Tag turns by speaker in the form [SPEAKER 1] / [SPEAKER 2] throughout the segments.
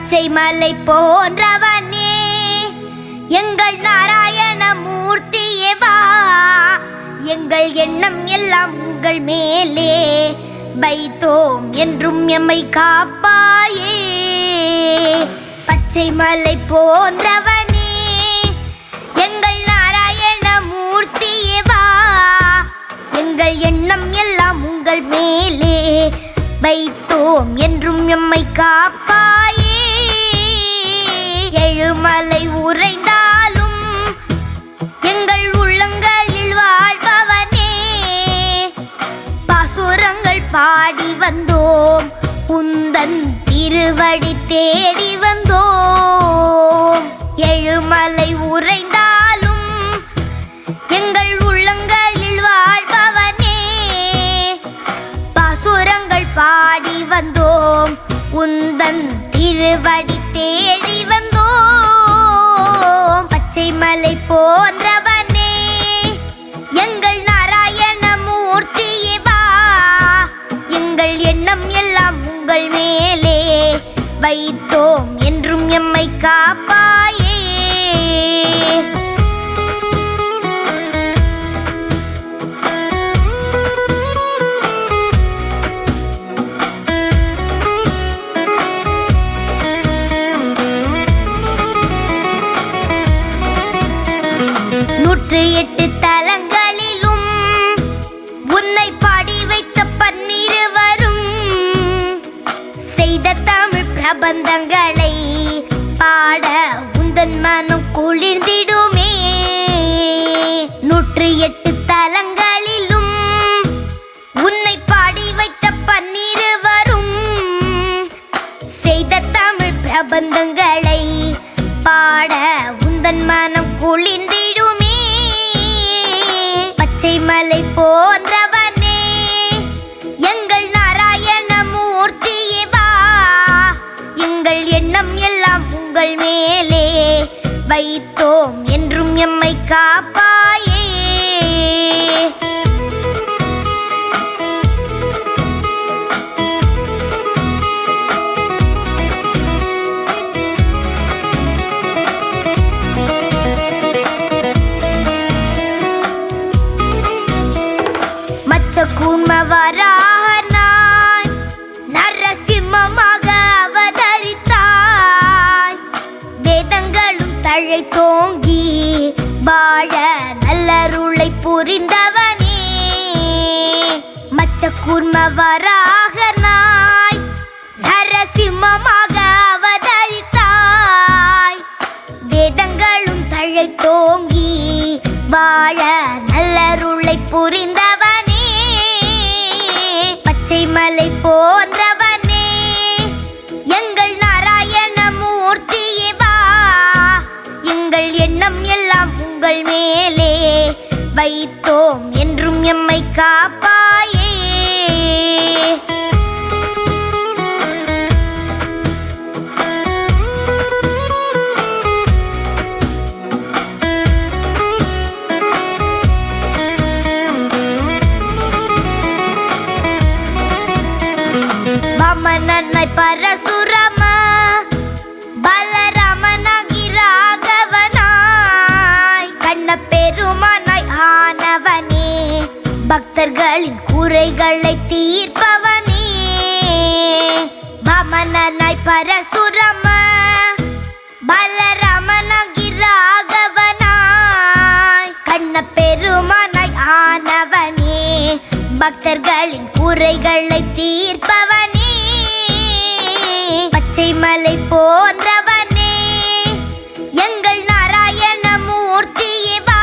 [SPEAKER 1] பச்சை மலை போன்றவனே எங்கள் நாராயண மூர்த்தியே வா. எங்கள் எண்ணம் எல்லாம் உங்கள் மேலே வைத்தோம் என்றும் எம்மை காப்பாயே. பச்சை மலை போன்றவனே எங்கள் நாராயண மூர்த்தியே வா. எங்கள் எண்ணம் எல்லாம் உங்கள் மேலே வைத்தோம் என்றும் எம்மை காப்பாயே. எழுமலை உறைந்தாலும் எங்கள் உள்ளங்களில் வாழ்பவனே, பாசுரங்கள் பாடி வந்தோம் உந்தன் திருவடி தேடி வந்தோம். எழுமலை உறைந்தாலும் எங்கள் உள்ளங்களில் வாழ்பவனே, பாசுரங்கள் பாடி வந்தோம் உந்தன் திருவடி தேடி வந்தோம். பச்சை மலை போன்றவனே எங்கள் நாராயண மூர்த்தியே வா. எங்கள் எண்ணம் எல்லாம் உங்கள் மேலே வைத்தோம் என்றும் எம்மை காப்பாயே. நூற்று எட்டு தலங்களிலும் உன்னை பாடி வைத்த பன்னிருவரும் செய்த தமிழ் பிரபந்தங்களை பாட உந்தன் மனம் குளிர்ந்திடுமே. நூற்று எட்டு தலங்களிலும் உன்னை பாடி வைத்த பன்னிருவரும் செய்த தமிழ் பிரபந்தங்களை பாட உந்தன் மனம் குளிர்ந்திடுமே. பச்சை மலை போன்றவனே எங்கள் நாராயண மூர்த்தியே வா. எங்கள் எண்ணம் எல்லாம் உங்கள் மேலே வைத்தோம் என்றும் எம்மை காப்பாயே. கூர்மவராகனாய் நரசிம்மமாக அவதரித்தாய். வேதங்களும் தழைத்தோங்கி வாழ நல்லருளை புரிந்தவனே. மச்ச கூர்மவராகனாய் நரசிம்மமாக அவதரித்தாய். வேதங்களும் தழைத்தோங்கி வாழ நல்லருளை புரிந்தவனே. பச்சை மலை போன்றவனே எங்கள் நாராயண மூர்த்தியே வா. எங்கள் எண்ணம் எல்லாம் உங்கள் மேலே வைத்தோம் என்றும் எம்மை காப்பாயே. வாமனனாய் பரசுரம பலராமனாகி ராகவனாய் கண்ணப்பெருமானாய் ஆனவனே, பக்தர்களின் குறைகளை தீர்ப்பவனே. வாமனனாய் பரசுரம பலராமனாகி ராகவனாய் கண்ணப்பெருமானாய் ஆனவனே, பக்தர்களின் குறைகளை தீர்ப்பவனே. பச்சை மலை போன்றவனே எங்கள் நாராயண மூர்த்தியே வா.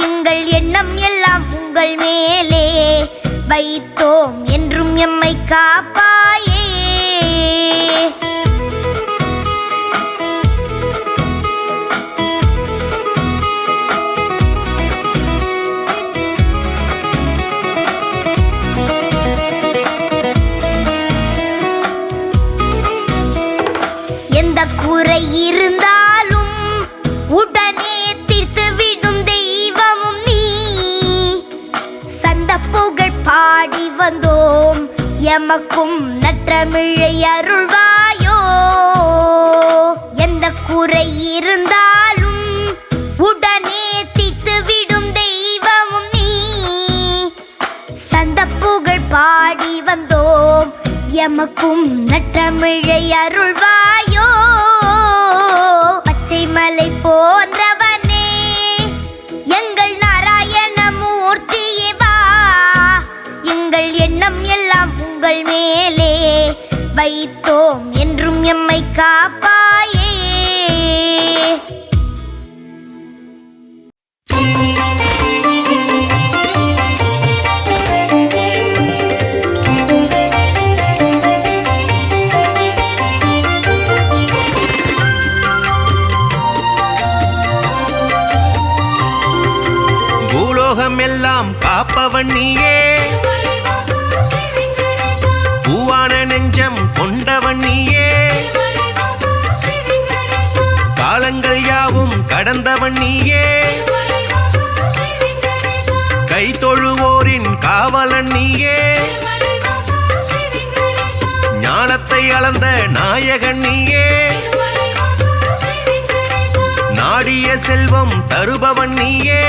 [SPEAKER 1] எங்கள் எண்ணம் எல்லாம் உங்கள் மேலே வைத்தோம் என்றும் எம்மை காப்பாயே. எந்த குறை இருந்தாலும் உடனே தீர்த்துவிடும் தெய்வமும் நீ. சந்த புகழ் பாடி வந்தோம் எமக்கும் நற்றமிழை அருள்வாயோ. குறை இருந்தாலும் உடனே தீர்த்துவிடும் தெய்வமும் நீ. சந்த புகழ் பாடி வந்தோம், எமக்கும் நற்றமிழை அருள்வாயோ. பச்சை மலை போன்றவனே, எங்கள் நாராயண மூர்த்தியே வா. எங்கள் எண்ணம் எல்லாம் உங்கள் மேலே வைத்தோம், என்றும் எம்மை காப்பாயே.
[SPEAKER 2] பூலோகம் எல்லாம் காப்பவன் நீயே, பூவான நெஞ்சம் கொண்டவன் நீயே, காலங்கள் யாவும் கடந்தவன் நீயே, கை தொழுவோரின் காவலன் நீயே, ஞானத்தை அளந்த நாயகன் நீயே, நாடிய செல்வம் தருபவன் நீயே,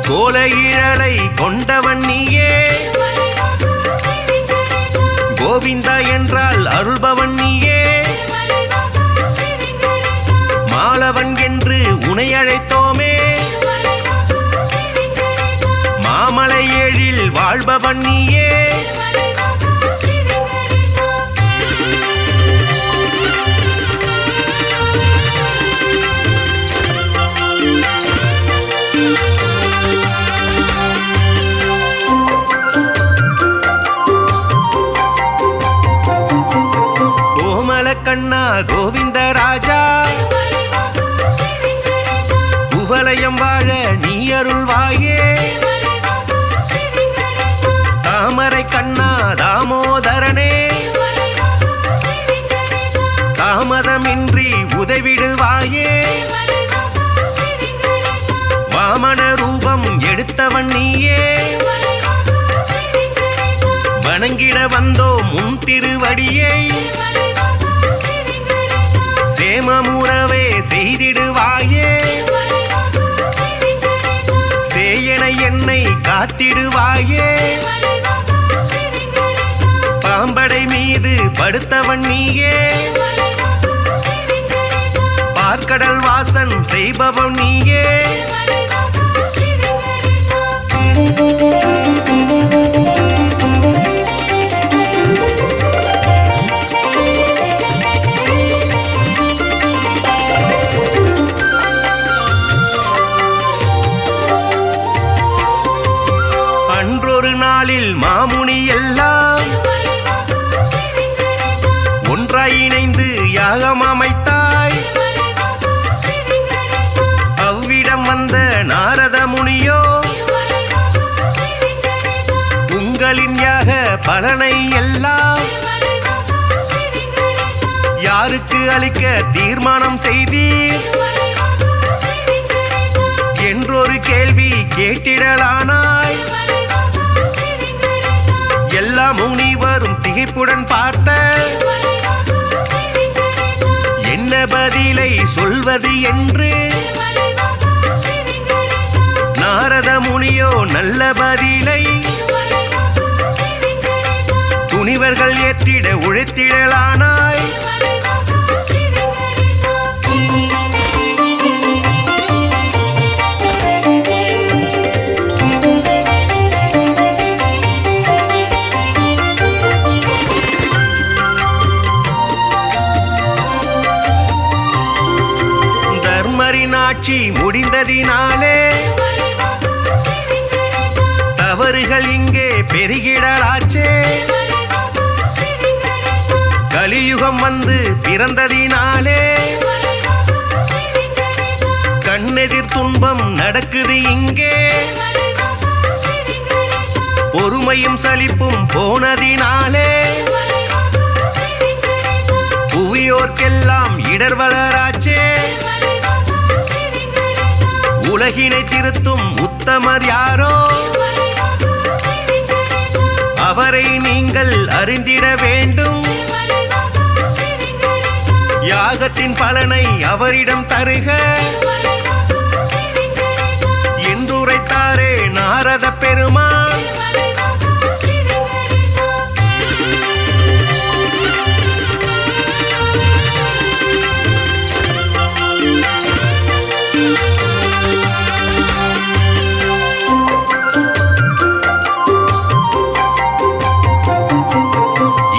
[SPEAKER 2] கோல இழலை கொண்டவன் நீயே, கோவிந்தா என்றால் அருள்பவன் நீயே, மாலவன் என்று உனை அழைத்தோமே, மாமலை ஏழில் வாழ்பவன் நீயே. கண்ணா கோவிந்த ராஜா, குவலயம் வாழ நீ அருள்வாயே. தாமரை கண்ணா தாமோதரனே, தாமதமின்றி உதவிடுவாயே. வாமன ரூபம் எடுத்தவன் நீயே, வணங்கிட வந்தோம் உன் திருவடியை. சேமமுறவே செய்திடுவாயே, சேயன என்னை காத்திடுவாயே. பாம்படை மீது படுத்தவன் நீயே, பார்க்கடல் வாசன் செய்பவன் நீயே. அன்றொரு நாளில் மாமுனி எல்லாம் ஒன்றாய் இணைந்து யாகம் அமைத்தாய். அவ்விடம் வந்த நாரத முனியோ, உங்களின் யாக பலனை எல்லாம் யாருக்கு அளிக்க தீர்மானம் செய்தீர் என்றொரு கேள்வி கேட்டிடலானாய். எல்லா முனிவரும் திகைப்புடன் பார்த்த, என்ன பதிலை சொல்வது என்று நாரத முனியோ நல்ல பதிலை துணிவர்கள் ஏற்றிட உழைத்திடலானாய். ஆட்சி முடிந்ததினாலே தவறுகள் இங்கே பெருகிடலாச்சே. கலியுகம் வந்து பிறந்ததினாலே கண்ணெதிர் துன்பம் நடக்குது இங்கே. பொறுமையும் சலிப்பும் போனதினாலே புவியோர்க்கெல்லாம் இடர் வளராச்சே. உலகினை திருத்தும் உத்தமர் யாரோ, அவரை நீங்கள் அறிந்திட வேண்டும். யாகத்தின் பலனை அவரிடம் தருக என்றுரைத்தாரே நாரத பெருமான்.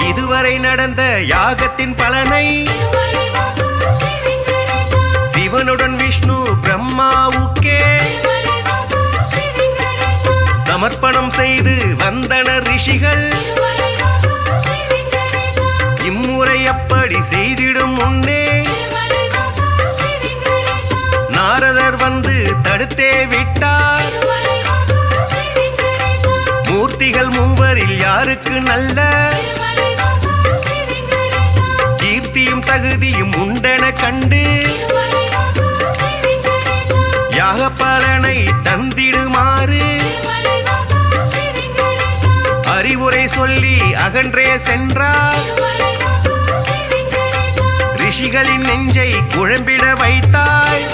[SPEAKER 2] இதுவரை நடந்த யாகத்தின் பலனை சிவனுடன் விஷ்ணு பிரம்மாவுக்கே சமர்ப்பணம் செய்து வந்தனர் ரிஷிகள். இம்முறை அப்படி செய்திடும் முன்னே நாரதர் வந்து தடுத்தே விட்டார். மூர்த்திகள் மூவரில் யாருக்கு நல்ல கீர்த்தியும் தகுதியும் உண்டென கண்டு யாக பலனை தந்திடுமாறு அறிவுரை சொல்லி அகன்றே சென்றார். ரிஷிகளின் நெஞ்சை குழம்பிட வைத்தாய்.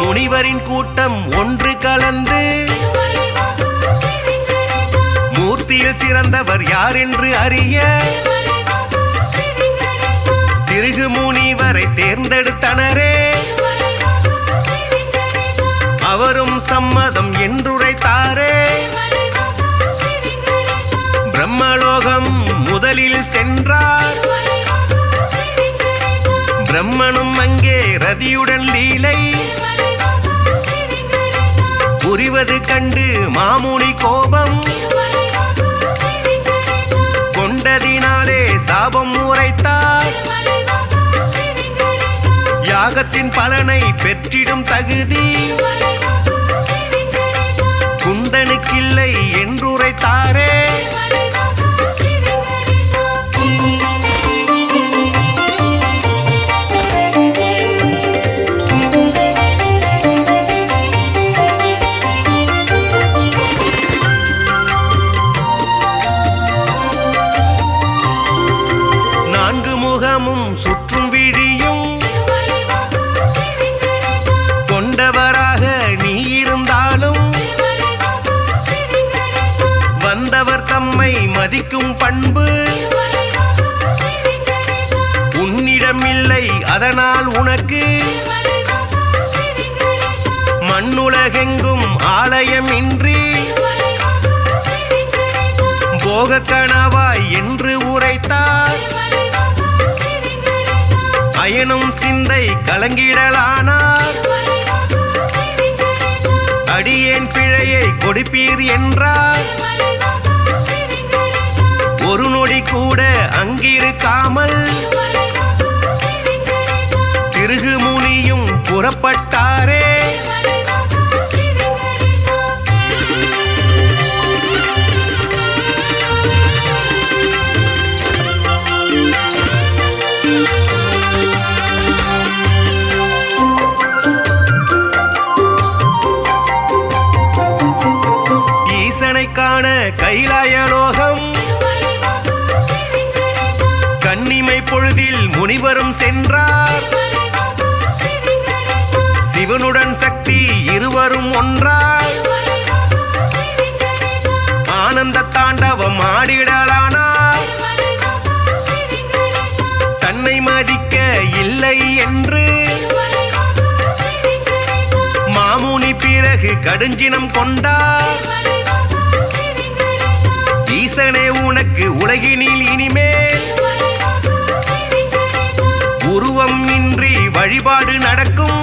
[SPEAKER 2] முனிவரின் கூட்டம் ஒன்று கலந்து மூர்த்தியில் சிறந்தவர் யார் என்று அறிய திருகு முனிவரை தேர்ந்தெடுத்தனரே. அவரும் சம்மதம் என்றுரைத்தாரே. பிரம்மலோகம் முதலில் சென்றார். பிரம்மனும் அங்கே ரதியுடன் லீலை புரிவது கண்டு மாமுனி கோபம் கொண்டதினாலே சாபம் உரைத்தார். யாகத்தின் பலனை பெற்றிடும் தகுதி குந்தனுக்கில்லை என்றுரைத்தாரே. சுற்றும் விழியும் கொண்டவராக நீ இருந்தாலும் வந்தவர் தம்மை மதிக்கும் பண்பு உன்னிடமில்லை. அதனால் உனக்கு மண்ணுலகெங்கும் ஆலயம் இன்றி போக கனவாய் என்று உரைத்தார். அயனும் சிந்தை கலங்கிடலானார். அடியேன் பிழையை கொடுப்பீர் என்றார். ஒரு நொடி கூட அங்கிருக்காமல் திருகு முனியும் புறப்பட்டாரே. காண கைலாயலோகம் கன்னிமை பொழுதில் முனிவரும் சென்றார். சிவனுடன் சக்தி இருவரும் ஒன்றாய் ஆனந்த தாண்டவம் ஆடிடலானார். தன்னை மதிக்க இல்லை என்று மாமுனி பிறகு கடுஞ்சினம் கொண்டார். ஈசனே உனக்கு உலகினில் இனிமேல் உருவம் இன்றி வழிபாடு நடக்கும்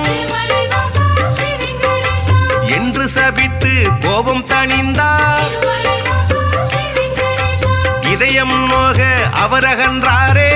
[SPEAKER 2] என்று சபித்து கோபம் தணிந்தார். இதயம் நோக அவர் அகன்றாரே.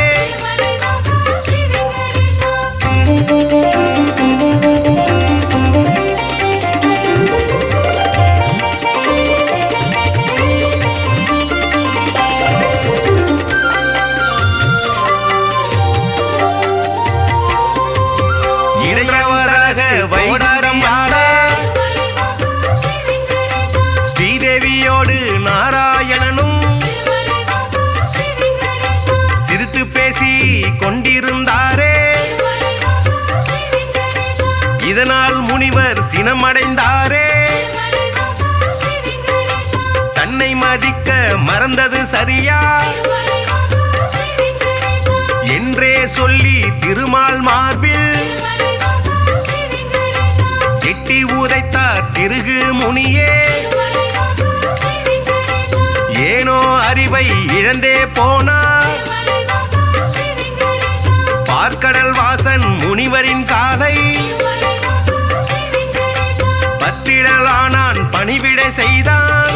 [SPEAKER 2] சினமடைந்தாரே தன்னை மதிக்க மறந்தது சரியா என்றே சொல்லி திருமால் மார்பில் எட்டி உதைத்தார் திருகு முனியே ஏனோ அறிவை இழந்தே போனார் பார்க்கடல் வாசன் முனிவரின் காலை பத்திடலானான் பணிவிடை செய்தான்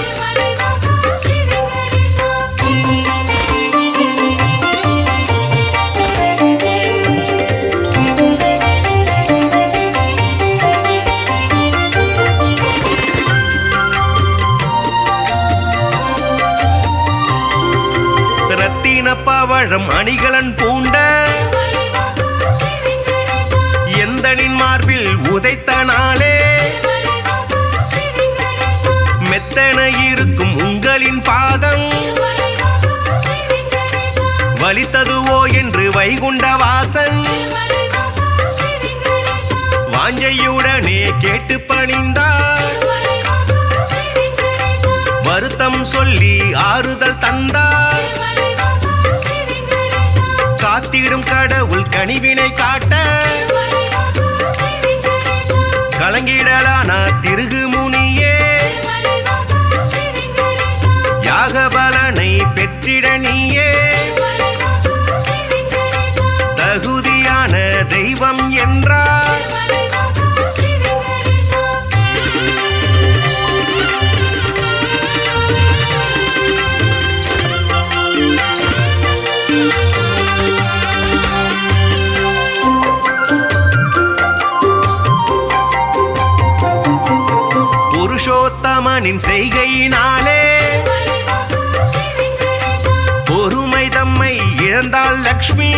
[SPEAKER 2] ரத்தின பவழம் அணிகலன் பூண்ட எந்தனின் மார்பில் உதைத்த நாளே மெத்தன இருக்கும் உங்களின் பாதம் வலித்ததுவோ என்று வைகுண்ட வாசன் வாஞ்சையுடனே கேட்டு பணிந்தார் வருத்தம் சொல்லி ஆறுதல் தந்தார் காத்திடும் கடவுள் கனிவினை காட்ட கலங்கிடலான திருகு முனியே யாக பலனை பெற்றிட நீயே தகுதியான தெய்வம் என்றார் புருஷோத்தமனின் செய்கையினாலே பொறுமை தம்மை இழந்தாள் லக்ஷ்மி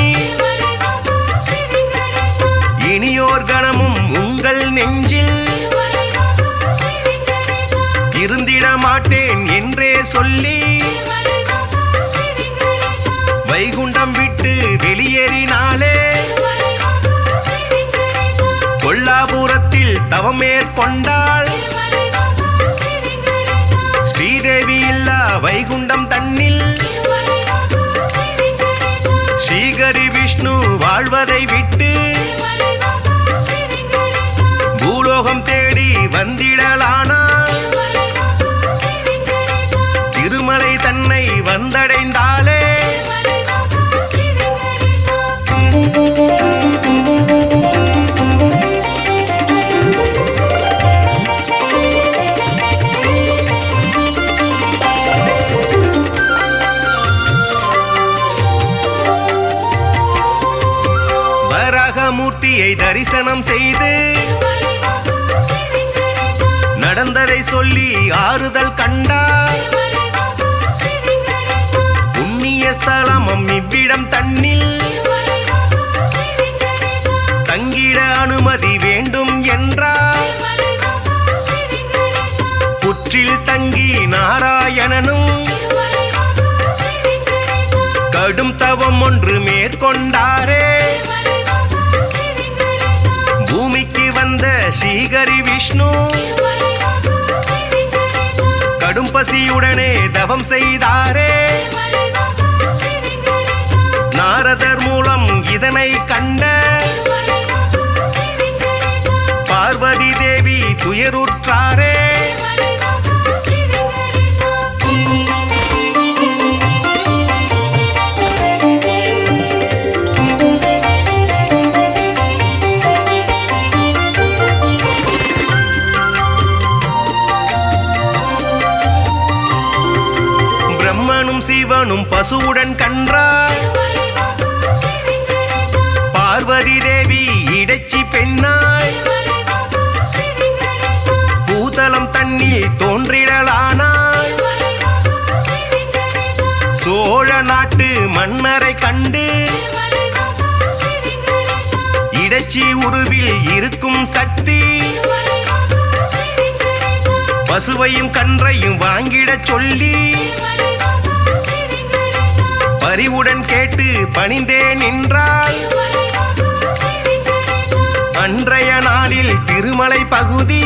[SPEAKER 2] இனியோர் கணமும் உங்கள் நெஞ்சில் இருந்திட மாட்டேன் என்றே சொல்லி வைகுண்டம் விட்டு வெளியேறினாலே கொல்லாபுரத்தில் தவம் மேற்கொண்டாள் ஸ்ரீதேவி இல்லா வைகுண்டம் தன்னில் ஸ்ரீகரி விஷ்ணு வாழ்வதை விட்டு பூலோகம் தேடி வந்திடலானாள் திருமலை தன்னை வந்தடைந்தாளே மூர்த்தியை தரிசனம் செய்து நடந்ததை சொல்லி ஆறுதல் கண்டார் புண்ணிய ஸ்தலமும் இவ்விடம் தன்னில் தங்கிட அனுமதி வேண்டும் என்றார் புற்றில் தங்கி நாராயணனும் கடும் தவம் ஒன்று மேற்கொண்டாரே பூமிக்கு வந்த ஸ்ரீகரி விஷ்ணு கடும் பசியுடனே தவம் செய்தாரே நாரதர் மூலம் இதனை கண்ட பார்வதி தேவி துயருற்றாரே சிவனும் பசுவுடன் கன்றார் பார்வதி தேவி இடைச்சி பெண்ணாய் பூதலம் தன்னில் தோன்றிடலானாய் சோழ நாட்டு மன்னரை கண்டு இடைச்சி உருவில் இருக்கும் சக்தி பசுவையும் கன்றையும் வாங்கிடச் சொல்லி பரிவுடன் கேட்டு பணிந்தே நின்றாள் அன்றைய நாளில் திருமலை பகுதி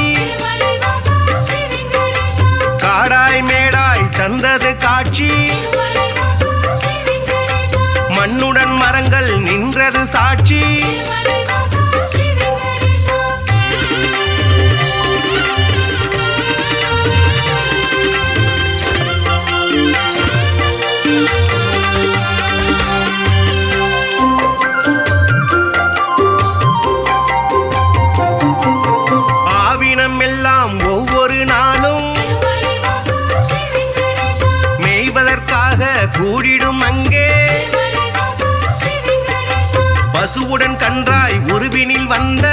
[SPEAKER 2] காடாய் மேடாய் தந்தது காட்சி மண்ணுடன் மரங்கள் நின்றது சாட்சி ஆவினம் எல்லாம் ஒவ்வொரு நாளும் மேய்வதற்காக கூடிடும் அங்கே பசுவுடன் கன்றாய் உருவினில் வந்த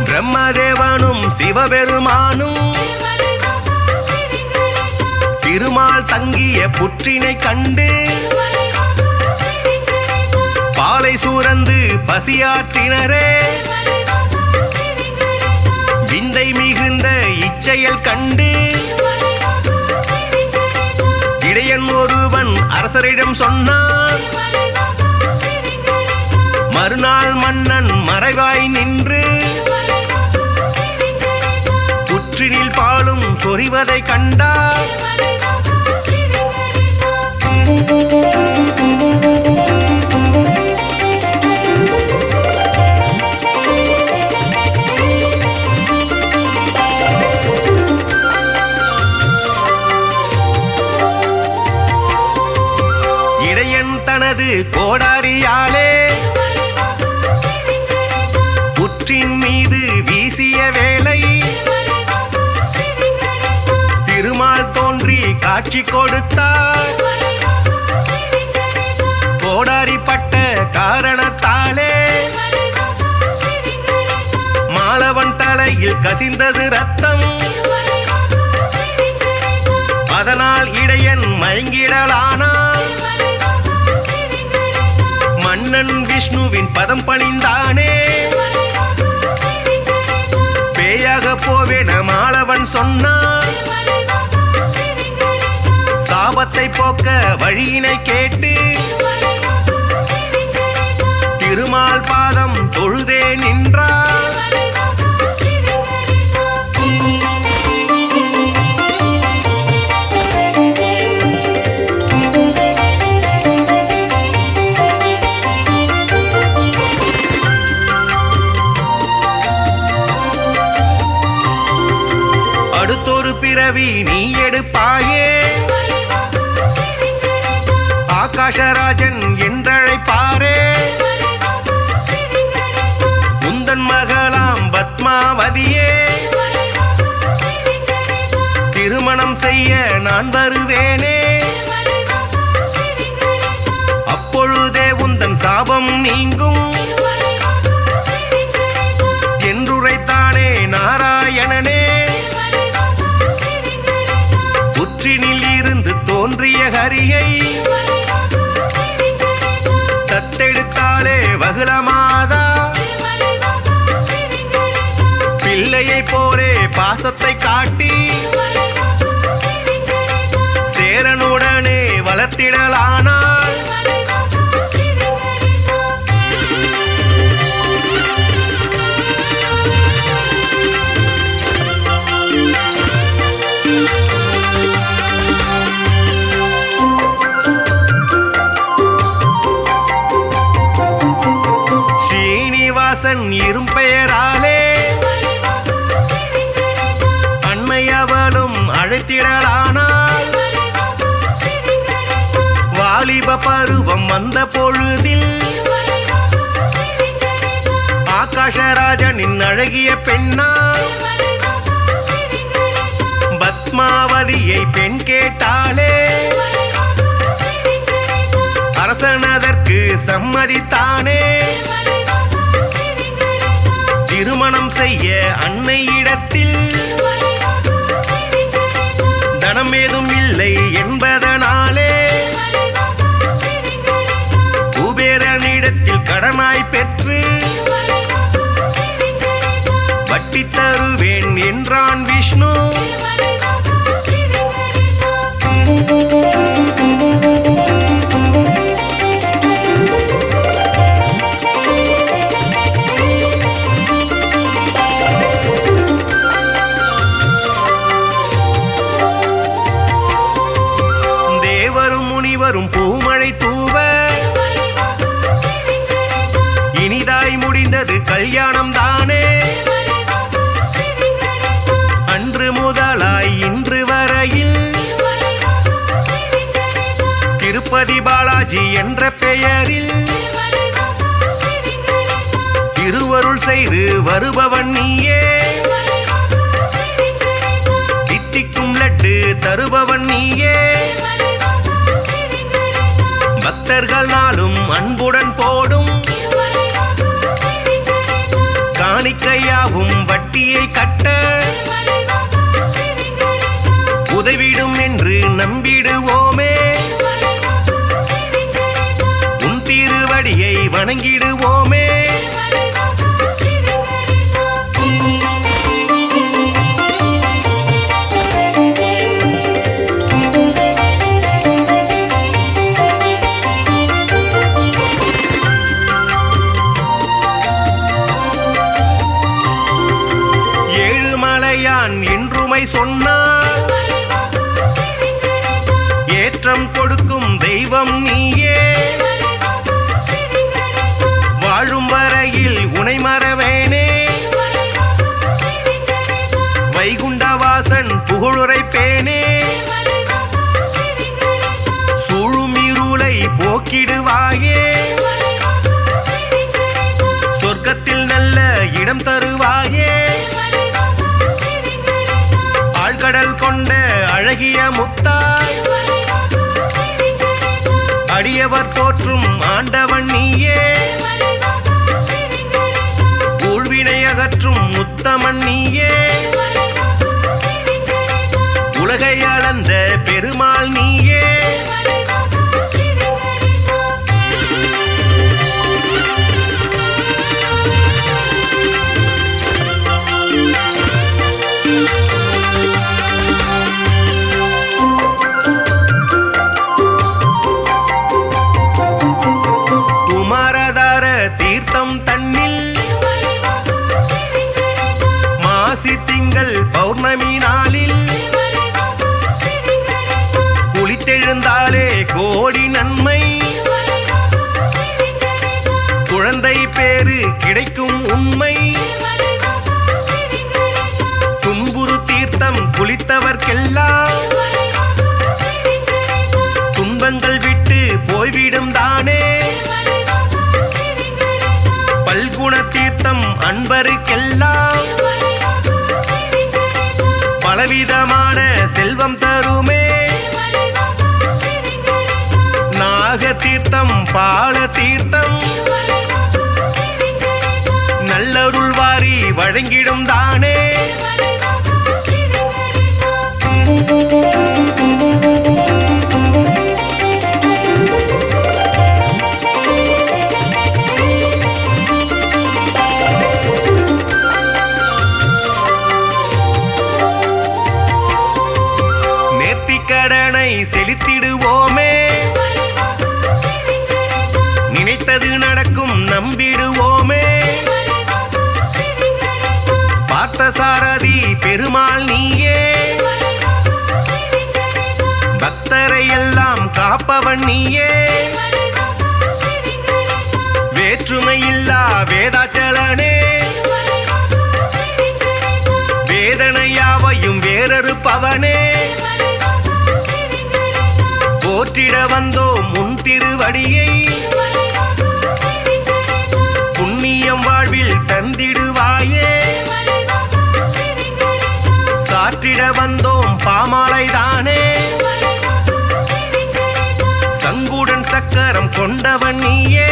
[SPEAKER 2] பிரம்மதேவனும் சிவபெருமானும் திருமால் தங்கிய புற்றினை கண்டு பாலை சூரந்து பசியாற்றினரே விந்தை மிகுந்த இச்செயல் கண்டு இடையன் ஒருவன் அரசரிடம் சொன்னான் மறுநாள் மன்னன் மறைவாய் நின்று புற்றினில் பாலும் சொரிவதை கண்டார் இடையன் தனது கோடாரியாலே புற்றின் மீது வீசிய வேலை திருமால் தோன்றி காட்சி கொடுத்தார் கோடாரிப்பட்ட காரணத்தாலே மாலவன் தலையில் கசிந்தது ரத்தம் அதனால் இடையன் மயங்கிடலானான் மன்னன் விஷ்ணுவின் பதம் பணிந்தானே பேயாக போவேன மாலவன் சொன்னான் சாபத்தை போக்க வழியினை கேட்டு திருமால் பாதம் தொழுதே நின்றார் அடுத்தொரு பிறவி நீ எடுப்பாயே ஆகாஷராஜன் என்றழைப்பாரே உந்தன் மகளாம் பத்மாவதியே திருமணம் செய்ய நான் வருவேனே அப்பொழுதே உந்தன் சாபம் நீங்கும் என்றுரைத்தானே நாராயணனே புற்றினில் இருந்து தோன்றிய ஹரியை தத்தெடுத்தாலே வகுளமாதா பிள்ளையை போலே பாசத்தை காட்டி சேரனுடனே வளர்த்திடலானாள் ஸ்ரீனிவாசன் இரும்பெயராலே அன்னையவளும் அழைத்திடலானாள் வாலிப பருவம் வந்த பொழுதில் ஆகாஷராஜனின் அழகிய பெண்ணா பத்மாவதியை பெண் கேட்டாளே அரசனதற்கு சம்மதித்தானே திருமணம் செய்ய அன்னையிடத்தில் தனம் ஏதும் இல்லை என்பதனாலே குபேரனிடத்தில் கடனாய் பெற்று வட்டி தருவேன் என்றான் விஷ்ணு கல்யாணம் தானே. அன்று முதலாய் இன்று வரையில் திருப்பதி பாலாஜி என்ற பெயரில் திருவருள் செய்து வருபவன் நீயே. தித்திக்கும் லட்டு தருபவன் நீயே. பக்தர்கள் நாளும் அன்புடன் போடும் காணிக்கையாவும் வட்டியை கட்ட உதவிடும் என்று நம்பிடுவோமே. உன் திருவடியை வணங்கிடுவோமே. ஏழுமலையான் என்றுமை சொன்னார் ஏற்றம் கொடுக்கும் தெய்வம் நீயே. வாழும் வரையில் உனை மறவேனே. வைகுண்டவாசன் புகழுரைப்பேனே. சூழும் இருளை போக்கிடுவாயே. சொர்க்கத்தில் நல்ல இடம் தருவாயே. ஆழ்கடல் கொண்ட அழகிய முத்தாய் அடியவர் தோற்றும் ஆண்டவன் நீயே. ஊழ்வினை அகற்றும் உத்தமன் நீயே. உலகை அளந்த பெருமாள் நீயே. குமாரதார தீர்த்தம் தன்னில் மாசி திங்கள் பௌர்ணமி நாளில் குளித்தெழுந்தாலே கோடி நன்மை. குழந்தை பேரு கிடைக்கும் உண்மை. துன்புறு தீர்த்தம் குளித்தவர்க்கெல்லாம் துன்பங்கள் விட்டு போய்விடும் தானே. பல்குண தீர்த்தம் அன்பருக்கெல்லாம் பலவிதமான செல்வம் தருமே. நாக தீர்த்தம் பால தீர்த்தம் நல்லருள் வாரி வழங்கிடும் தானே. நேர்த்திக்கடனை செலுத்திடுவோமே. நினைத்தது நடக்கும் நம்பிடுவோமே. பார்த்தசாரதி பெருமாள் நீயே. பக்தரை எல்லாம் காப்பவன் நீயே. வேற்றுமையில்லா வேதாச்சலனே. வேதனையாவையும் வேறறுப்பவனே. போற்றிட வந்தோம் உன் திருவடியை. புண்ணியம் வாழ்வில் தந்திடுவாயே. சாற்றிட வந்தோம் பாமாலைதானே. சங்குடன் சக்கரம் கொண்டவன் நீயே.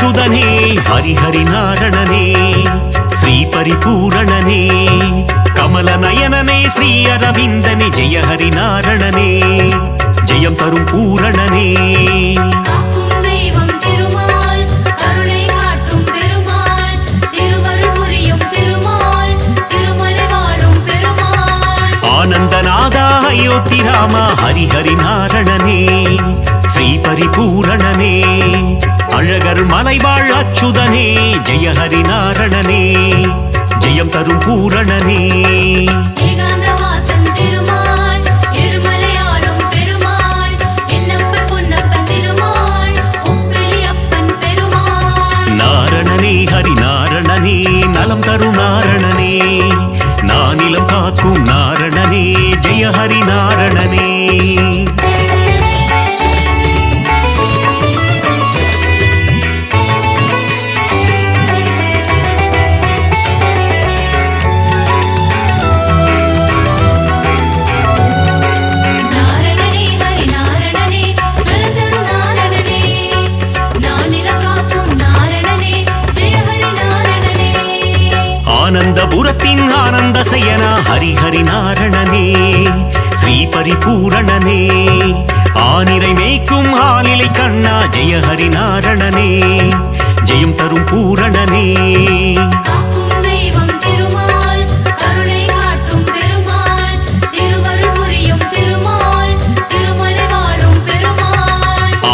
[SPEAKER 3] அச்சுதனே ஹரிஹரி நாரணனே ஸ்ரீ பரிபூரணனே கமல நயனனே ஸ்ரீ அரவிந்தனே ஜெய ஹரி நாரணனே ஜெயம் தரும் பூரணனே ஆனந்தநாதா அயோத்தி ராமா ஹரிஹரி நாரணனே ஸ்ரீ பரிபூரணனே அழகர் மலைவாழ் அச்சுதனே ஜெய ஹரி நாரணனே ஜெயம் தரும் பூரணனே நாரணனே ஹரி நாரணனே நலம் தரும் நாரணனே நானிலம் காக்கும் நாரணனே ஜெய ஹரி நாரணனே ஆனந்தபுரத்தின் ஆனந்த சயனா ஹரிஹரி நாரணனே ஸ்ரீ பரிபூரணனே ஆனிரை மேய்க்கும் ஆலிலை கண்ணா ஜெய ஹரி நாரணனே ஜெயம் தரும் பூரணனே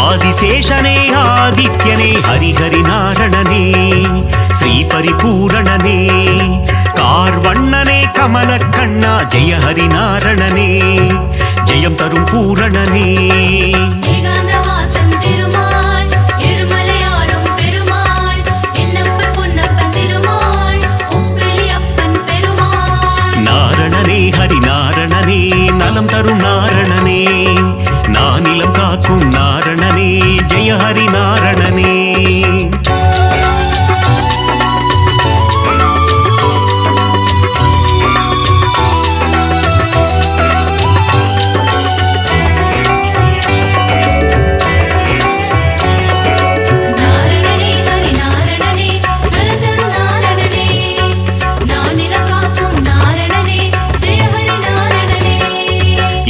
[SPEAKER 3] ஆதிசேஷனே ஆதித்யனே ஹரிஹரி நாரணனே ஸ்ரீ பரிபூரணனே கார்வண்ணனே கமல கண்ணா ஜெய ஹரி நாரணனே ஜெயம் தரும் பூரணனே நாரணனே ஹரி நாரணனே நலம் தரும் நாரணனே நானிலம் காக்கும் நாரணனே ஜெய ஹரி நாரணனே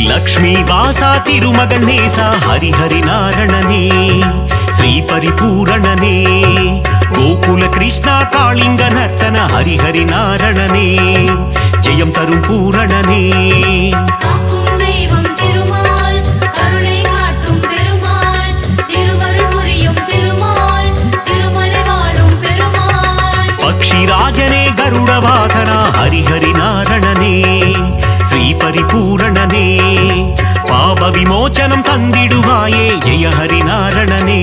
[SPEAKER 3] லக்ஷ்மி வாசா திருமகன் நேசா ஹரிஹரி நாரணனே ஸ்ரீ பரிபூரணனே கோகுல கிருஷ்ணா காளிங்க நர்த்தன ஹரிஹரி நாரணனே ஜெயம் தரும் பூரணனே பக்ஷிராஜனே கருட வாகனா ஹரிஹரி நாரணனே ஸ்ரீ பரிபூரணனே பாப விமோச்சனம் தந்திடுவாயே ஜெய ஹரி நாரணனே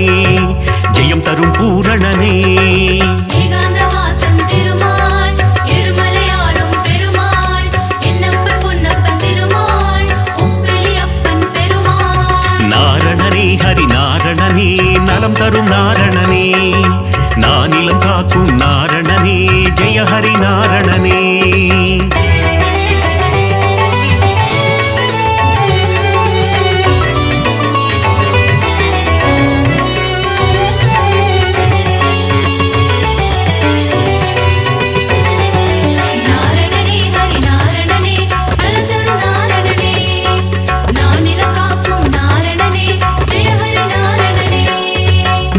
[SPEAKER 3] ஜெயம் தரும் பூரணனே நாரணனே ஹரி நாரணனே நலம் தரும் நாரணனே நானிலம் காக்கும் நாரணனே ஜெய ஹரி நாரணனே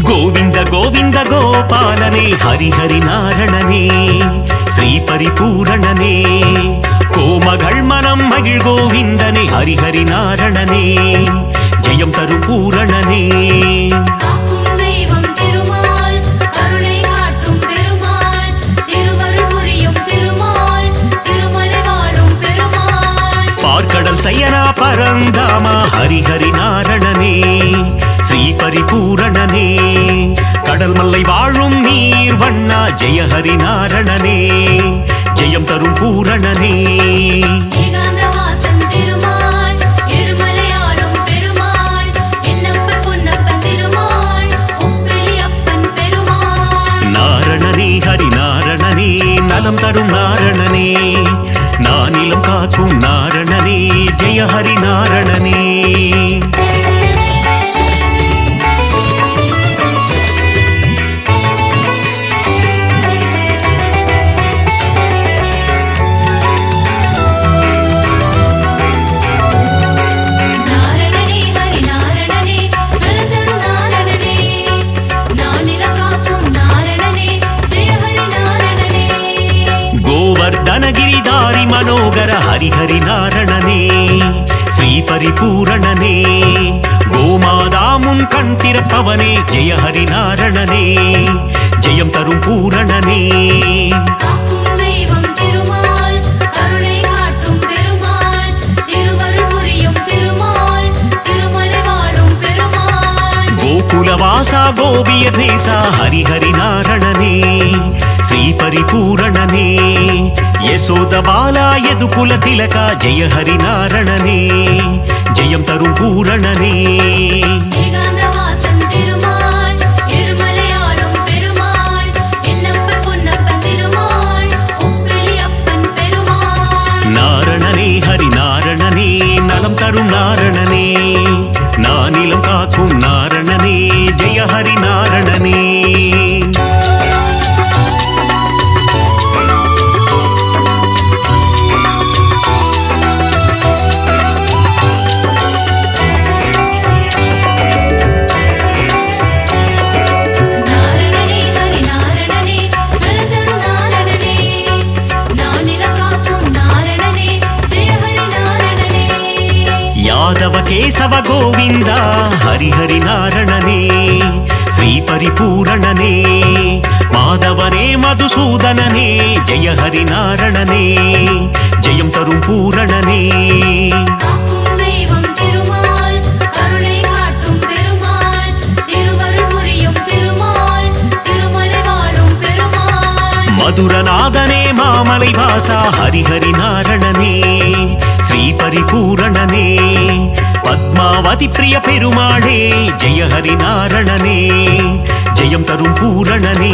[SPEAKER 3] கோவிந்த கோவிந்த கோபாலனே ஹரிஹரி நாரணனே ஸ்ரீ பரிபூரணனே கோமகள் மனம் மகிழ் கோவிந்தனே ஹரிஹரி நாரணனே ஜெயம் தரும் பூரணனே பார்க்கடல் சயனா பரந்தாமா ஹரிஹரி நாரணனே ஸ்ரீ பரிபூரணனே கடல் மல்லை வாழும் நீர் வண்ணா ஜெய ஹரி நாரணனே ஜெயம் தரும் பூரணனே நாரணனே ஹரி நாரணனே நலம் தரும் நாரணனே நானிலம் காக்கும் நாரணனே ஜெய ஹரி நாரணனே சாகர ஹரிஹரி நாரணனே ஸ்ரீ பரிபூரணனே கோமாதா முன் கண் திறப்பவனே ஜெய ஹரி நாரணனே ஜெயம் தரும் பூரணனே கோகுலவாசா கோபிய தேசா ஹரிஹரி நாரணனே ஸ்ரீ பரிபூரணனே யசோத பாலா யதுகுல திலகா ஜெய ஹரி நாரணனே ஜெயம் தரும் பூரணனே நாரணனே ஹரி நாரணனே நலம் தரும் நாரணனே நானிலம் காக்கும் நாரணனே ஜெய ஹரி நாரணனே யாதவ கேசவ கோவிந்தா ஹரிஹரி நாரணனே ஸ்ரீ பரிபூரணனே மாதவனே மதுசூதனனே ஜெய ஹரி நாரணனே ஜெயம் தரும் பூரணனே மதுரநாதனே மாமலை வாசா ஹரிஹரி நாரணனே ஸ்ரீ பரிபூரணனே பத்மாவதி பிரிய பெருமாளே ஜெய ஹரி நாரணனே ஜெயம் தரும் பூரணனே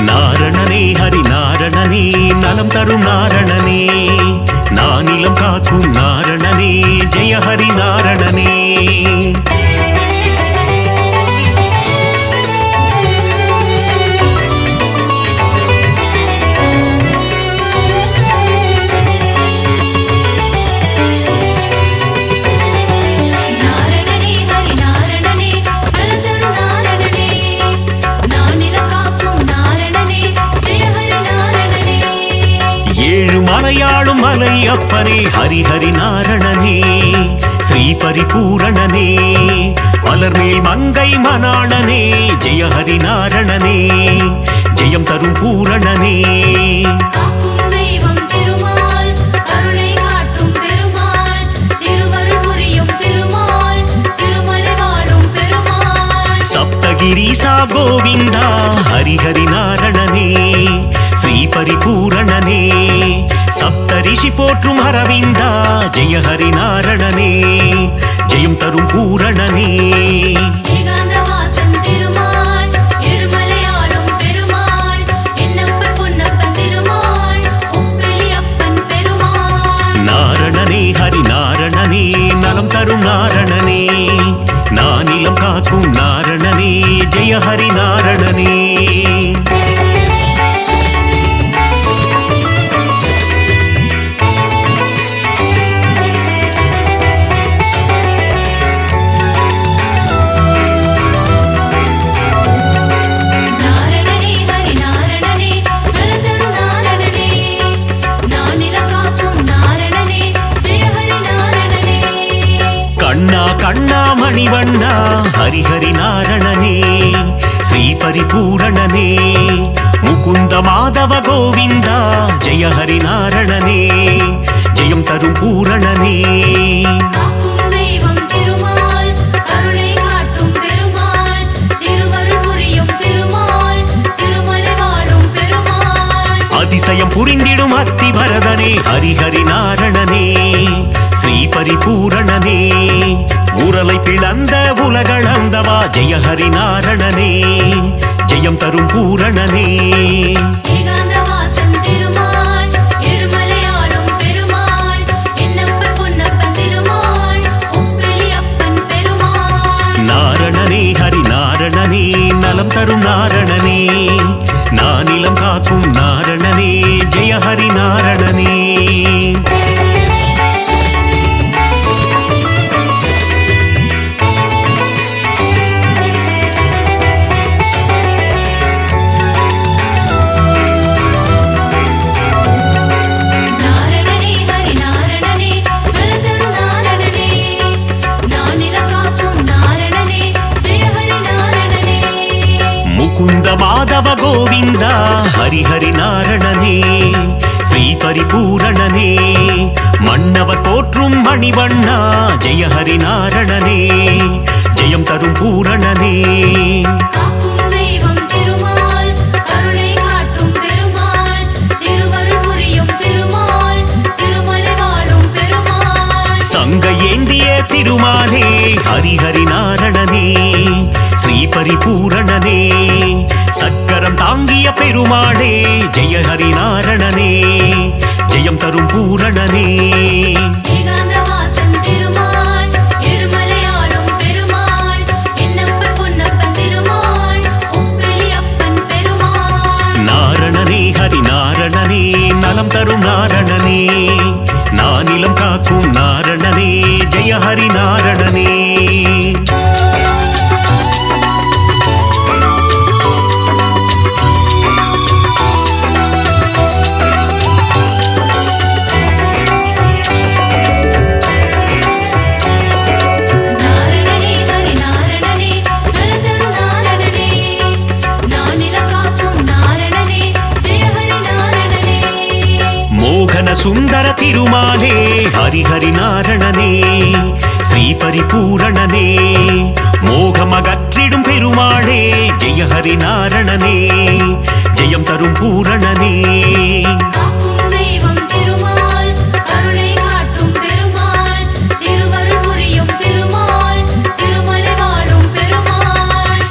[SPEAKER 3] நாரணனே ஹரி நாரணனே நலம் தரும் நாரணனே நானிலம் காக்கும் நாரணனே ஜெய ஹரி நாரணனே மலையாளும் மலை அப்பனே ஹரிஹரி நாரணனே ஸ்ரீ பரிபூரணனே மலர்மேல் மங்கை மணாளனே ஜெய ஹரி நாரணனே ஜெயம் தரும் பூரணனே சப்தகிரீசா கோவிந்தா ஹரிஹரி நாரணனே ஸ்ரீ பரிபூரணனே சப்தரிஷி போற்றும் அரவிந்தா ஜெய ஹரி நாரணனே ஜெயம் தரும் பூரணனே நாரணனே ஹரி நாரணனே நலம் தரும் நாரணனே நானிலம் காக்கும் நாரணனே ஜெய ஹரி நாரணனே கண்ணா மணிவண்ணா ஹரிஹரி நாரணனே ஸ்ரீ பரிபூரணனே முகுந்த மாதவ கோவிந்தா ஜெய ஹரி நாரணனே ஜெயம் தரும் பூரணனே அதிசயம் புரிந்திடும் அத்திவரதனே ஹரிஹரி நாரணனே ஸ்ரீ பரிபூரணனே உரலை பிளந்த உலகளந்தவா ஜெய ஹரி நாரணனே ஜெயம் தரும் பூரணனே நாரணனே ஹரி நாரணனே நலம் தரும் நாரணனே நானிலம் காக்கும் நாரணனே ஜெய ஹரி நாரணனே கோவிந்தா ஹரிஹரி நாரணனே ஸ்ரீ பரிபூரணனே மன்னவர் போற்றும் மணிவண்ணா ஜெய ஹரி நாரணனே ஜெயம் தரும் பூரணனே சங்க ஏந்திய திருமாலே ஹரிஹரி நாரணனே ஸ்ரீ பரிபூரணனே சக்கரம் தாங்கிய பெருமாளே ஜெய ஹரி நாரணனே ஜெயம் தரும் பூரணனே நாரணனே ஹரி நாரணனே நலம் தரும் நாரணனே நானிலம் காக்கும் நாரணனே ஜெய ஹரி நாரணனே சுந்தர திருமாலே ஹரிஹரி நாரணனே ஸ்ரீ பரிபூரணனே மோகமகற்றிடும் பெருமாளே ஜெய ஹரி நாரணனே ஜெயம் தரும் பூரணனே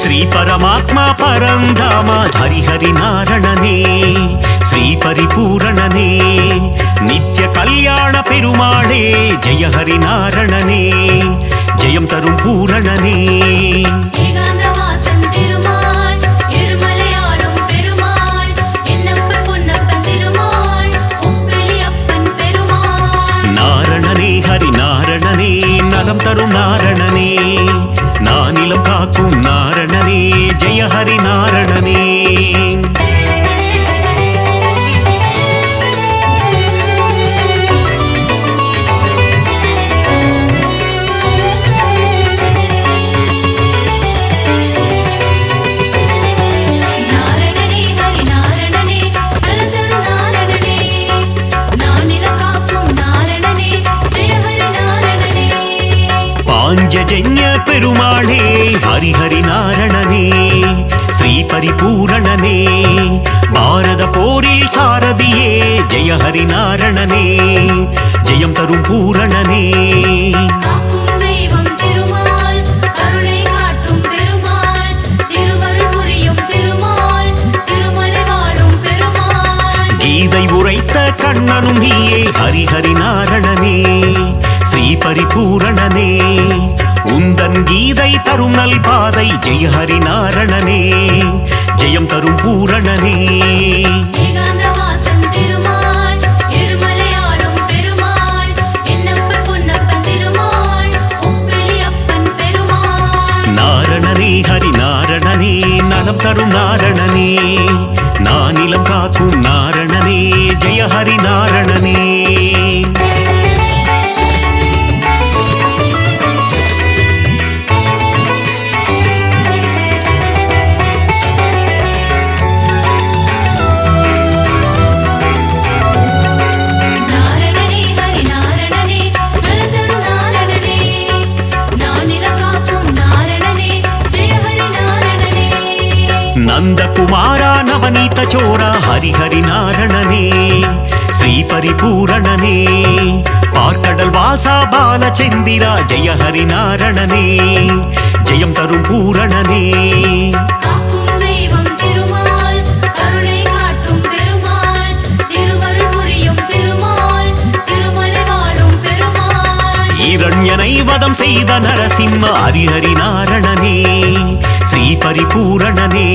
[SPEAKER 3] ஸ்ரீ பரமாத்மா பரந்தாமா ஹரிஹரி நாரணனே ஸ்ரீ பரிபூரணனே நித்ய கல்யாண பெருமாளே ஜெய ஹரி நாரணனே ஜெயம் தரும் பூரணனே நாரணனே ஹரி நாரணனே நலம் தரும் நாரணனே நானிலம் காக்கும் நாரணனே ஜெய ஹரி நாரணனே பாஞ்சஜன்ய பெருமாளே ஹரிஹரி நாரணனே ஸ்ரீ பரிபூரணனே பாரத போரில் சாரதியே ஜெய ஹரி நாரணனே ஜெயம் தரும் பூரணனே கீதை உரைத்த கண்ணனும் நீயே ஹரிஹரி நாரணனே ஸ்ரீ பரிபூரணனே உந்தன் கீதை தரும் நல் பாதை ஜெய ஹரி நாரணனே ஜெயம் தரும் பூரணனே நாரணனே ஹரி நாரணனே நலம் தரும் நாரணனே நானிலம் காக்கும் நாரணனே ஜெய ஹரி நாரணனே நந்தகுமாரா நவநீத சோரா ஹரிஹரி நாரணனே ஸ்ரீ பரிபூரணனே பார்க்கடல் வாசா பாலச்சந்திரா ஜெய ஹரி நாரணனே ஜெயம் தரும் பூரணனே இரண்யனை வதம் செய்த நரசிம்ம ஹரிஹரி நாரணனே ஸ்ரீ பரிபூரணனே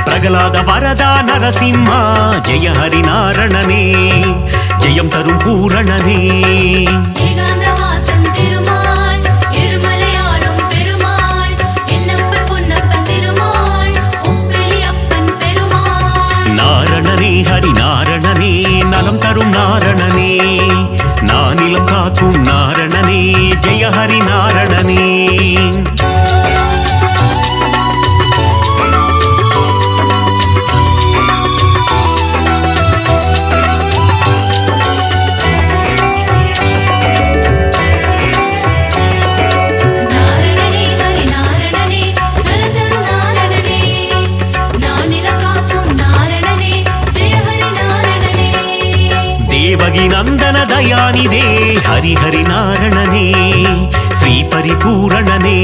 [SPEAKER 3] பிரகலாத வரதா நரசிம்மா ஜெய ஹரி நாரணனே ஜெயம் தரும் பூரணனே நாரணனே ஹரி நாரணனே நலம் தரும் நாரணனே நானிலம் காக்கும் நாரணனே ஜெய ஹரி நாரணனே ಕೃಪಾನಿಧೇ ಹರಿಹರಿ ನಾರಣನೇ ಶ್ರೀ ಪರಿಪೂರಣನೇ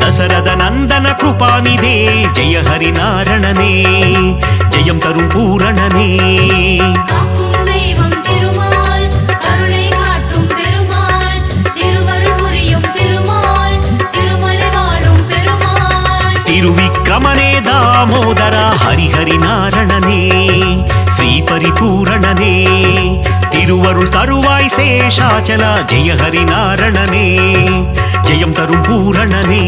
[SPEAKER 3] ದಸರದ ನಂದನ ಕೃಪಾನಿಧೇ ಜಯ ಹರಿ ನಾರಣನೇ ஜெயம் தரும் பூரணனே திருவிக்கிரமனே தாமோதர ஹரிஹரி நாரணனே ஸ்ரீ பரிபூரணனே திருவருள் தருவாய் சேஷாச்சல ஜெய ஹரி நாரணனே ஜெயம் தரும் பூரணனே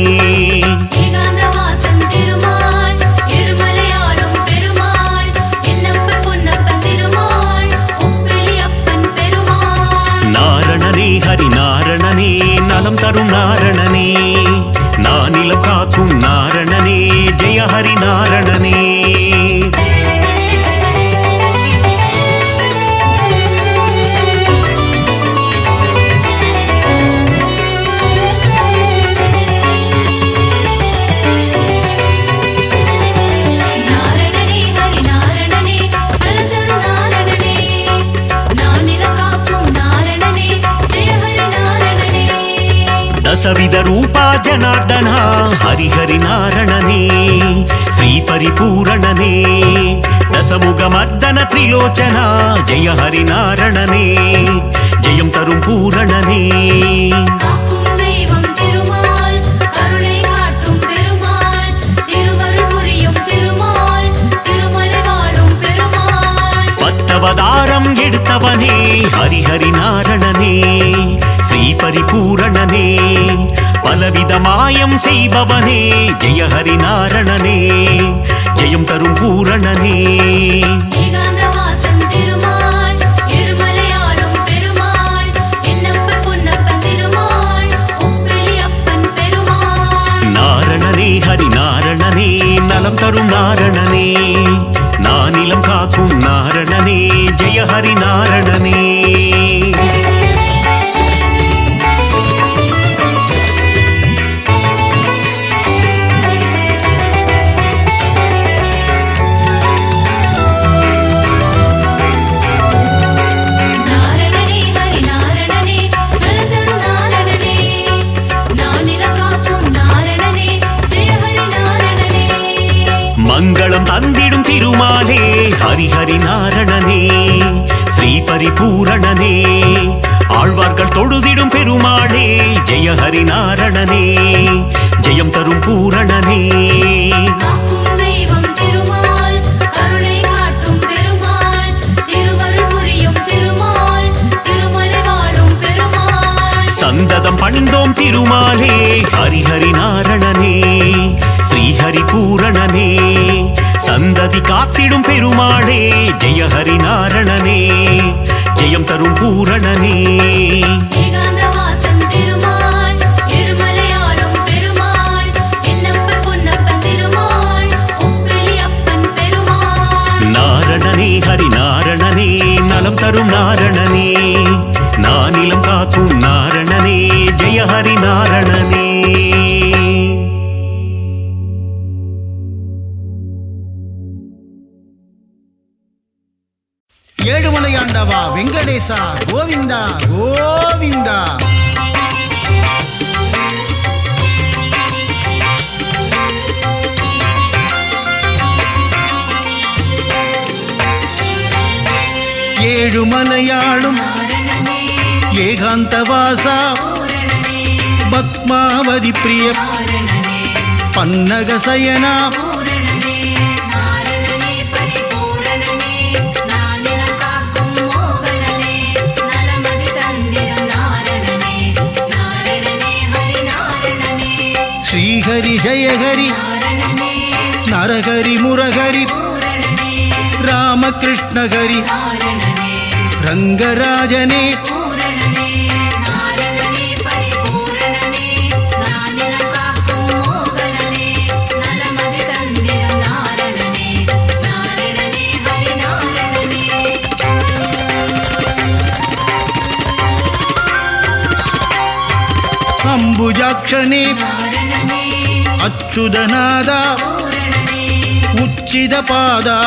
[SPEAKER 3] நாரணனே ஹரி நாரணனே நலம் தரும் நாரணனே நானிலம் காக்கும் நாரணனே ஜெய ஹரி நாரணனே ದಸವಿಧ ರೂಪ ಜನಾರ್ದನ ಹರಿಹರಿ ನಾರಣನೇ ಶ್ರೀ ಪರಿಪೂರಣನೇ ದಸಮುಗ ಮರ್ದನ ತ್ರಿಲೋಚನ ಜಯ ಹರಿ ನಾರಣನೇ ಜಯಂ ತರುಂ பூரணனே பத்தவதாரம் எடுத்தவனே ஹரிஹரி நாரணனே ஸ்ரீ பரிபூரணனே பலவித மாயம் செய்பவனே ஜெய ஹரி நாரணனே ஜெயம் தரும் பூரணனே நாரணனே ஹரி நாரணனே நலம் தரும் நாரணனே நானிலம் காக்கும் நாரணனே ஜெய ஹரி நாரணனே மங்களம் தந்திடும் திருமாலே ஹரிஹரி நாரணனே ஸ்ரீ பரிபூரணனே ஆழ்வார்கள் தொழுதிடும் பெருமாளே ஜெய ஹரி நாரணனே ஜெயம் தரும் பூரணனே சந்ததம் பணிந்தோம் திருமாலே ஹரிஹரி நாரணனே ஸ்ரீஹரி பூரணனே சந்ததி காத்திடும் பெருமாளே ஜெய ஹரி நாரணனே ஜெயம் தரும் பூரணனே நாரணனே ஹரி நாரணனே நலம் தரும் நாரணனே நானிலம் காக்கும் நாரணனே ஜெய ஹரி நாரணனே
[SPEAKER 4] ஏழுமலையாண்டவா வெங்கடேசா கோவிந்தா கோவிந்தா. ஏழுமலையாளும் ஏகாந்தவாசா பத்மாவதி பிரிய பன்னகசயனா ஸ்ரீஹரி ஜெயஹரி நரஹரி முரஹரி ராமகிருஷ்ணஹரி ரங்கராஜனே அம்புஜாக்ஷனே அச்சுதநாதா உச்சிதபாதா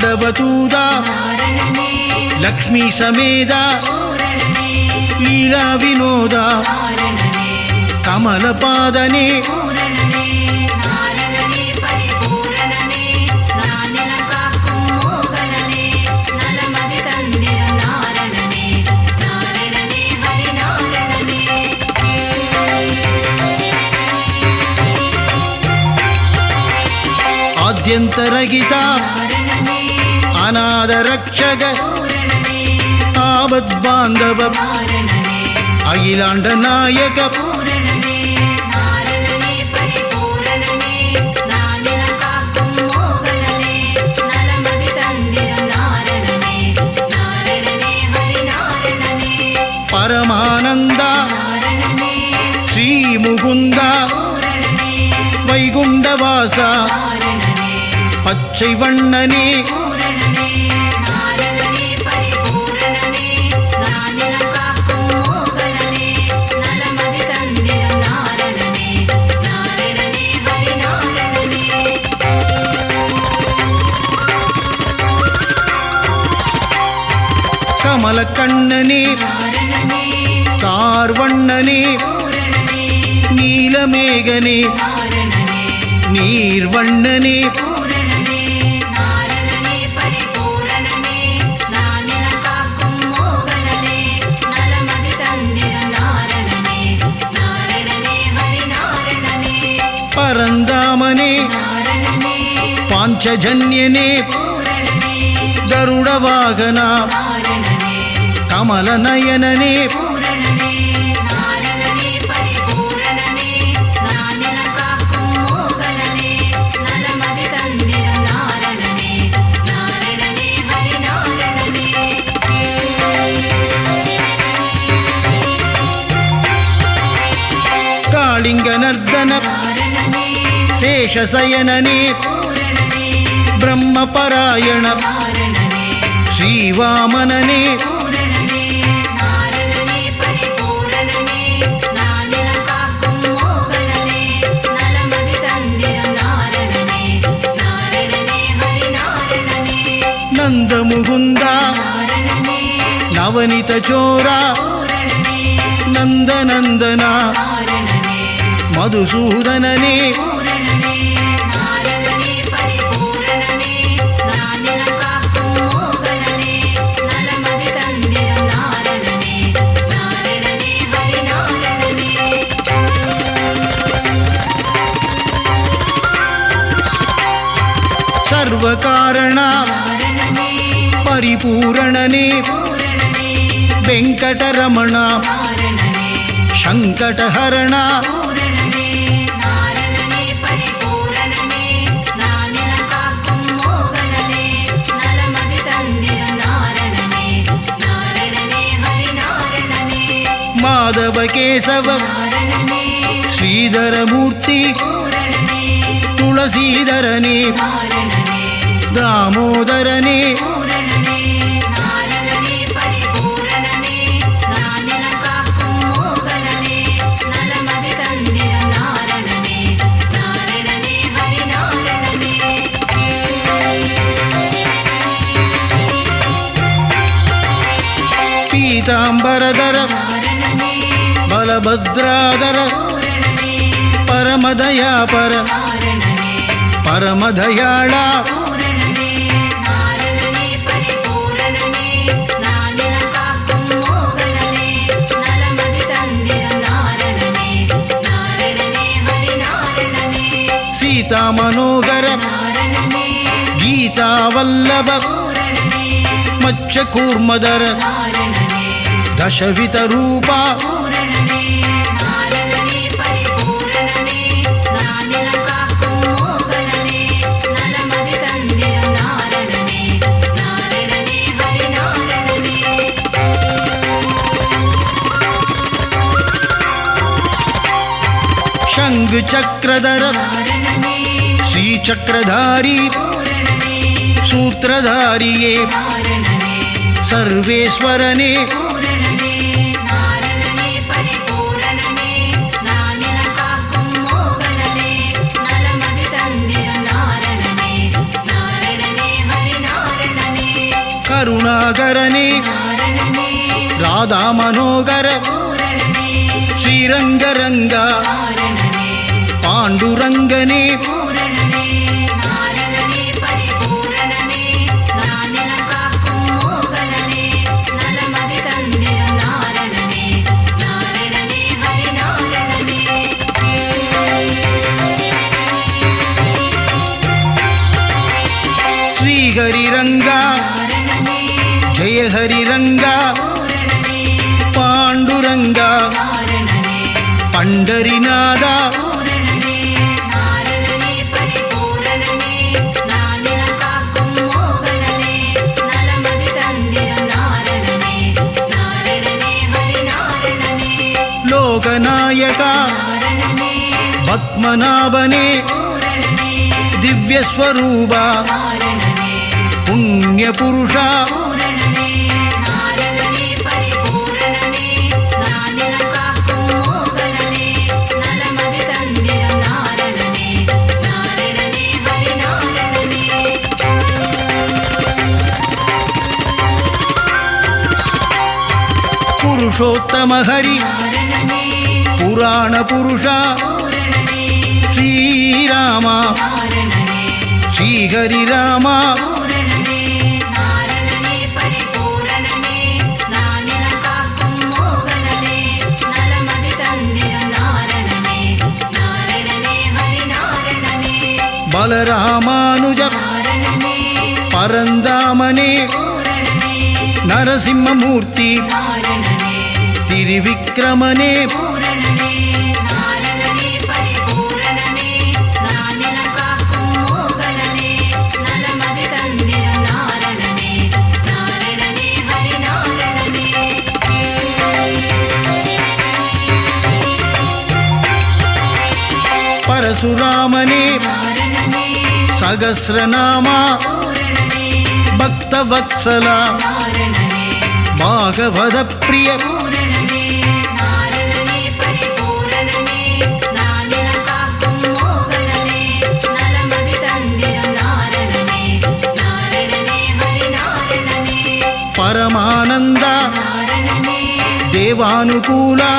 [SPEAKER 4] தாண்டவதூதா லக்ஷ்மி சமேதா லீலா வினோதா கமலபாதனே ஆத்யந்தரகிதா அநாத ரக்ஷக ஆபத் பாந்தவ அகிலாண்ட நாயக பரமானந்தா ஸ்ரீ முகுந்தா வைகுண்டவாசா பச்சை வண்ணனே கமல கண்ணனே கார்வண்ணனே நீலமேகனே நீர்வண்ணனே பரந்தாமனே பாஞ்சஜன்யனே கருடவாகனா கமலநயனனே காளிங்கநர்தன சேஷசயனனே பிரம்மபராயண ஸ்ரீவாமனனே நந்தமுகுந்தா நவனித சோரா நந்தநந்தனா மதுசூதனனே சர்வகாரணா பரிபூரணனே வெங்கடரமணா சங்கடஹரணா மாதவ கேசவ ஸ்ரீதரமூர்த்தி துளசீதரனே தாமோதரனே பீதாம்பரதர பலபத்ராதர பரமதயாபர பரமதயாளா சீதா மனோகர கீதா வல்லப மச்ச கூர்மதர தசவித ரூபா शंग चक्रधर श्री चक्रधारी सूत्रधारिये सर्वेश्वरने கருணாகரனே ராதா மனோகர ஸ்ரீரங்கரங்கா பாண்டுரங்கனே ஹரிரங்கா ஜெய ஹரிரங்கா பாண்டுரங்கா பண்டரிநாதா லோகநாயகா பத்மநாபனே திவ்யஸ்வரூபா புண்ணிய புருஷா புருஷோத்தம ஹரி புராண புருஷா ஸ்ரீராமா ஸ்ரீஹரி ராமா பலராமானுஜ பரந்தாமனே நரசிம்மமூர்த்தி திரிவிக்ரமனே பரசுராமனே சகஸ்ரநாமா பக்தவத்சலா பாகவத பிரிய பரமானந்தா தேவானுகூலா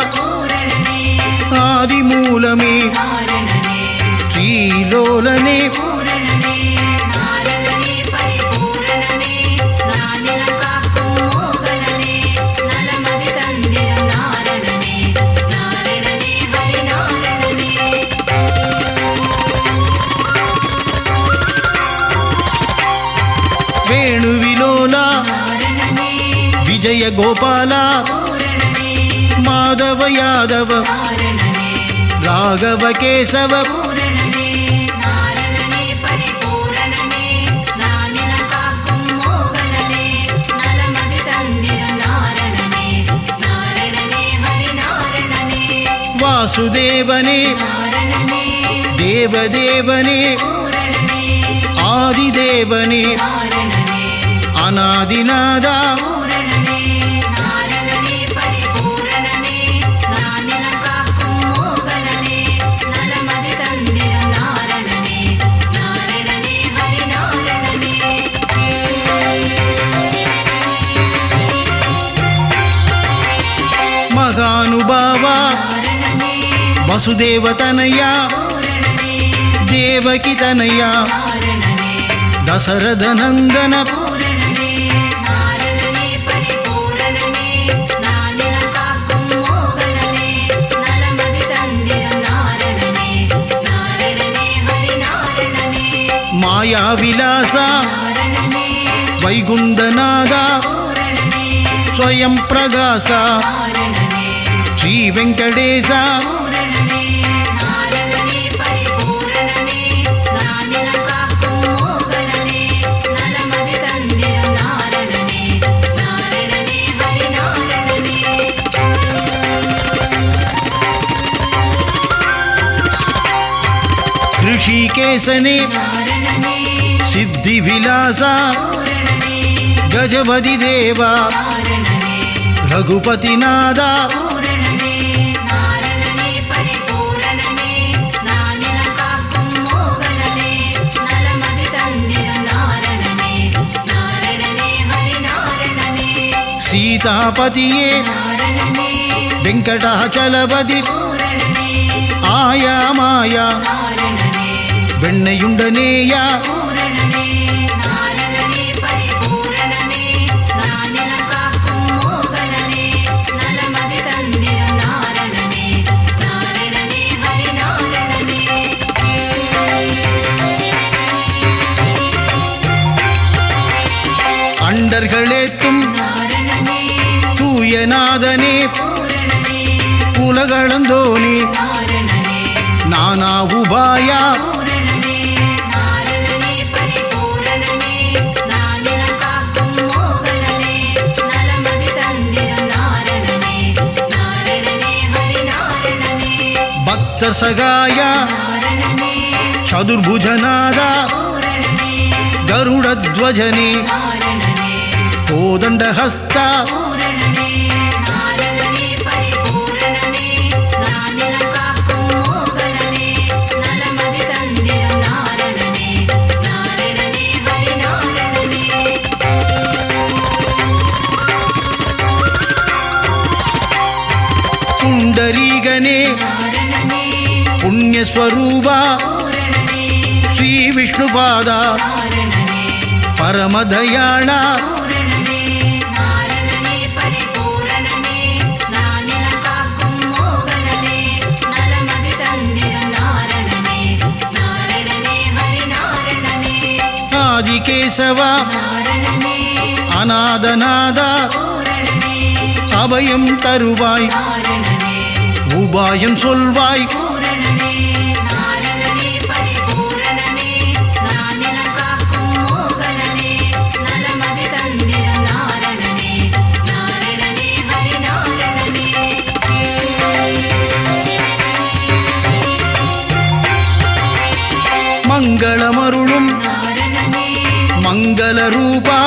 [SPEAKER 4] ஆதிமூலமே ஸ்ரீலோலனே வேணுவிலோலா விஜய கோபாலா மாதவ யாதவ ராகவ கேசவ வாசுதேவனே தேவதேவனே ஆதிதேவனே அநாதிநாதா மகானுபாவா வசுதேவதனயா தேவகிதனயா தசரதநந்தன மாயாவிலாசா வைகுந்தநாதா ஸ்வயம் பிரகாசா ஸ்ரீ வெங்கடேசா ऋषिकेशने सिद्धिविलासा गजपति देवा रघुपतिनादा சீதாபதியே வெங்கடாச்சலபதி ஆயா மாயா வெண்ணையுண்டனேயா அண்டர்களேத்தும் தூயநாதனே உலகளந்தோனே நானா உபாயா பக்தர் சகாயா சதுர்புஜநாதா கருடத்வஜனே கோதண்டஹஸ்தா புண்டரீகனே புண்ணியஸ்வரூபா ஸ்ரீ விஷ்ணுபாதா பரமதயாளா ஆதிகேசவா அநாதநாதா அபயம் தருவாய் உபாயம் சொல்வாய் மங்களமருளும் மங்கள ரூபா